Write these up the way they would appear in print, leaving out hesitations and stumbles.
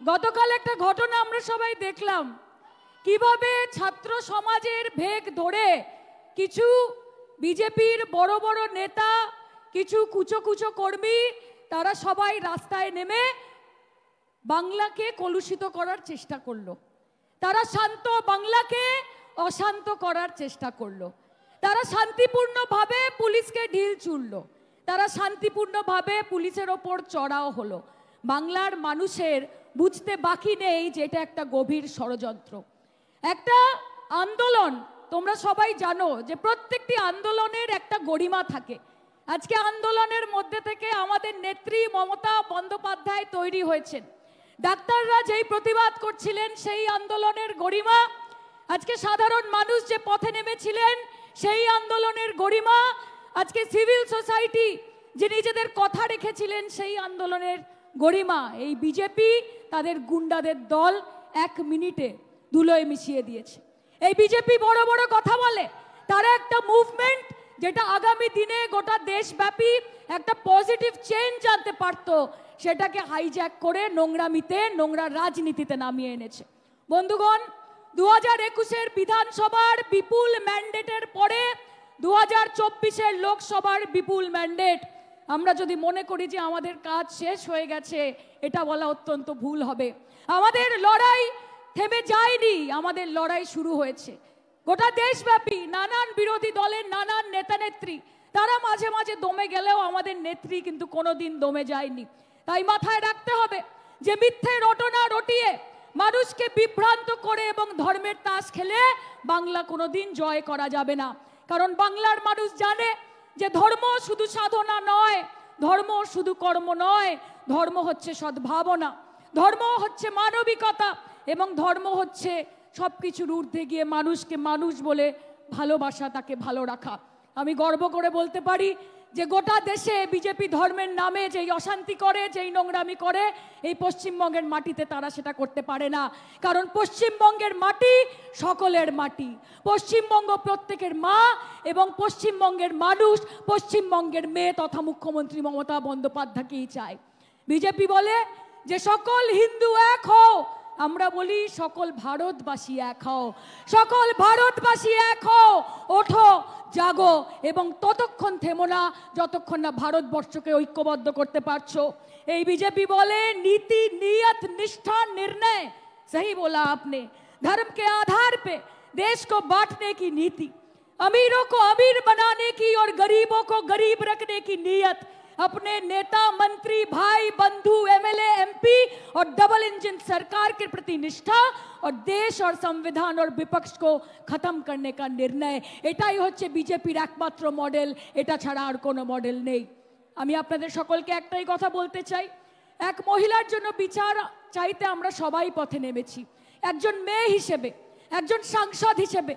গতকাল একটা ঘটনা আমরা সবাই দেখলাম, কিভাবে ছাত্র সমাজের ভেগ ধরে কিছু বিজেপির বড় বড় নেতা, কিছু কুচো কুচো কর্মী, তারা সবাই রাস্তায় নেমে বাংলাকে কলুষিত করার চেষ্টা করলো। তারা শান্ত বাংলাকে অশান্ত করার চেষ্টা করলো। তারা শান্তিপূর্ণভাবে পুলিশকে ঢিল ছুড়লো। তারা শান্তিপূর্ণভাবে পুলিশের ওপর চড়াও হলো। বাংলার মানুষের বুঝতে বাকি নেই যে এটা একটা গভীর ষড়যন্ত্র। একটা আন্দোলন, তোমরা সবাই জানো যে প্রত্যেকটি আন্দোলনের একটা গরিমা থাকে। আজকে আন্দোলনের মধ্যে থেকে আমাদের নেত্রী মমতা বন্দ্যোপাধ্যায় তৈরি হয়েছেন। ডাক্তাররা যেই প্রতিবাদ করছিলেন সেই আন্দোলনের গরিমা, আজকে সাধারণ মানুষ যে পথে নেমেছিলেন সেই আন্দোলনের গরিমা, আজকে সিভিল সোসাইটি যে নিজেদের কথা রেখেছিলেন সেই আন্দোলনের গরিমা এই বিজেপি তাদের গুন্ডাদের দল 1 মিনিটে ধুলোয় মিশিয়ে দিয়েছে। এই বিজেপি বড় বড় কথা বলে, তারা একটা মুভমেন্ট যেটা আগামী দিনে গোটা দেশব্যাপী একটা পজিটিভ চেঞ্জ আনতে পারত, সেটাকে হাইজ্যাক করে নোংরামিতে, নোংরা রাজনীতিতে নামিয়ে এনেছে। বন্ধুগণ, 2021-এর বিধানসভার বিপুল ম্যান্ডেটের পরে 2024-এর লোকসভার বিপুল ম্যান্ডেট, আমরা যদি মনে করি যে আমাদের কাজ শেষ হয়ে গেছে, এটা বলা অত্যন্ত ভুল হবে। আমাদের লড়াই থেমে যায়নি, আমাদের লড়াই শুরু হয়েছে। গোটা দেশব্যাপী নানান বিরোধী দলের নানান নেতা নেত্রী তারা মাঝে মাঝে দমে গেলেও আমাদের নেত্রী কিন্তু কোনোদিন দমে যায়নি। তাই মাথায় রাখতে হবে যে মিথ্যে রটনা রটিয়ে মানুষকে বিভ্রান্ত করে এবং ধর্মের তাস খেলে বাংলা কোনোদিন জয় করা যাবে না। কারণ বাংলার মানুষ জানে যে ধর্ম শুধু সাধনা নয়, ধর্ম শুধু কর্ম নয়, ধর্ম হচ্ছে সদ্ভাবনা, ধর্ম হচ্ছে মানবিকতা, এবং ধর্ম হচ্ছে সব কিছুর ঊর্ধ্বে গিয়ে মানুষকে মানুষ বলে ভালোবাসা, তাকে ভালো রাখা। আমি গর্ব করে বলতে পারি যে গোটা দেশে বিজেপি ধর্মের নামে যেই অশান্তি করে, যেই নোংরামি করে, এই পশ্চিমবঙ্গের মাটিতে তারা সেটা করতে পারে না। কারণ পশ্চিমবঙ্গের মাটি সকলের মাটি, পশ্চিমবঙ্গ প্রত্যেকের মা, এবং পশ্চিমবঙ্গের মানুষ পশ্চিমবঙ্গের মেয়ে তথা মুখ্যমন্ত্রী মমতা বন্দ্যোপাধ্যায়কেই চায়। বিজেপি বলে যে সকল হিন্দু এক হও, আমরা বলি সকল ভারতবাসী এক হও, সকল ভারতবাসী এক হও, ওঠো জাগো, এবং ততক্ষণ থেমো না যতক্ষণ না ভারতবর্ষকে ঐক্যবদ্ধ করতে পারছো। এই বিজেপি বলে नीति नियत निष्ठा निर्णय, सही बोला आपने, धर्म के आधार पे देश को बांटने की नीति, अमीरों को अमीर बनाने की और गरीबों को गरीब रखने की नीयत, अपने नेता मंत्री भाई बंधु एमएलए एमपी और डबल इंजन सरकार के प्रति निष्ठा, और देश और संविधान और विपक्ष को खत्म करने का निर्णय, এটাই হচ্ছে বিজেপির একমাত্র মডেল। এটা ছাড়া আর কোনো মডেল নেই। আমি আপনাদের সকলকে একটাই কথা বলতে চাই, এক মহিলার জন্য বিচার চাইতে আমরা সবাই পথে নেমেছি। একজন মেয়ে হিসেবে, একজন সাংসদ হিসেবে,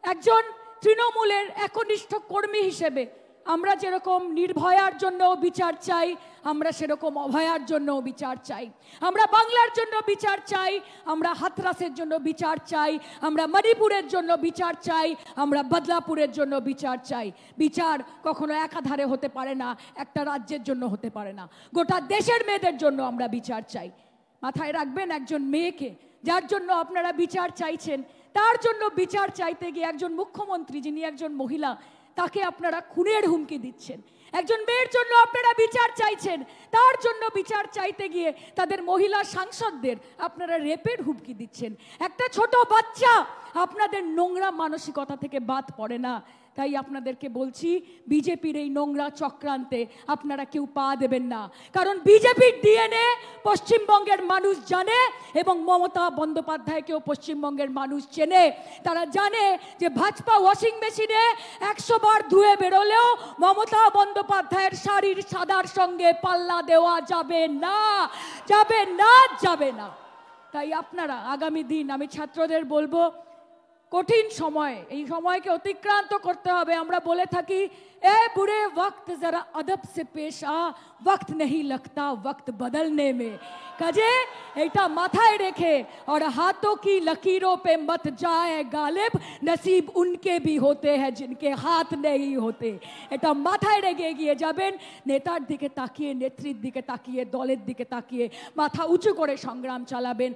একজন তৃণমূলের একনিষ্ঠ কর্মী হিসেবে আমরা যেরকম নির্ভয়ার জন্য বিচার চাই, আমরা সেরকম অভয়ার জন্য বিচার চাই। আমরা বাংলার জন্য বিচার চাই, আমরা হাতরাসের জন্য বিচার চাই, আমরা মণিপুরের জন্য বিচার চাই, আমরা বদলাপুরের জন্য বিচার চাই। বিচার কখনো একাধারে হতে পারে না, একটা রাজ্যের জন্য হতে পারে না, গোটা দেশের মেয়েদের জন্য আমরা বিচার চাই। মাথায় রাখবেন, একজন মেয়েকে যার জন্য আপনারা বিচার চাইছেন, তার জন্য বিচার চাইতে গিয়ে একজন মুখ্যমন্ত্রী যিনি একজন মহিলা, তাকে আপনারা খুনের হুমকি দিচ্ছেন। একজন মেয়ের জন্য আপনারা বিচার চাইছেন, তার জন্য বিচার চাইতে গিয়ে তাদের মহিলা সাংসদদের আপনারা রেপের হুমকি দিচ্ছেন। একটা ছোট বাচ্চা আপনাদের নোংরা মানসিকতা থেকে বাদ পড়ে না। তাই আপনাদেরকে বলছি, বিজেপির এই নোংরা চক্রান্তে আপনারা কেউ পা দেবেন না। কারণ বিজেপির ডিএনএ পশ্চিমবঙ্গের মানুষ জানে, এবং মমতা বন্দ্যোপাধ্যায়কেও পশ্চিমবঙ্গের মানুষ চেনে। তারা জানে যে ভাজপা ওয়াশিং মেশিনে 100 বার ধুয়ে বেরোলেও মমতা বন্দ্যোপাধ্যায়ের শাড়ির সাদার সঙ্গে পাল্লা দেওয়া যাবে না, যাবে না, যাবে না। তাই আপনারা আগামী দিন, আমি ছাত্রদের বলবো, কঠিন সময়, এই সময়কে অতিক্রান্ত করতে হবে। আমরা বলে থাকি এ বুড়ে वक्त जरा अदब से पेश आ वक्त नहीं लगता वक्त बदलने में। কাজে এটা মাথায় রেখে और हाथों की लकीरों पे मत जाए गालिब नसीब उनके भी होते हैं जिनके हाथ नहीं होते। এটা মাথায় রেখে এগিয়ে যাবেন। নেতার দিকে তাকিয়ে, নেত্রীর দিকে তাকিয়ে, দলের দিকে তাকিয়ে মাথা উঁচু করে সংগ্রাম চালাবেন।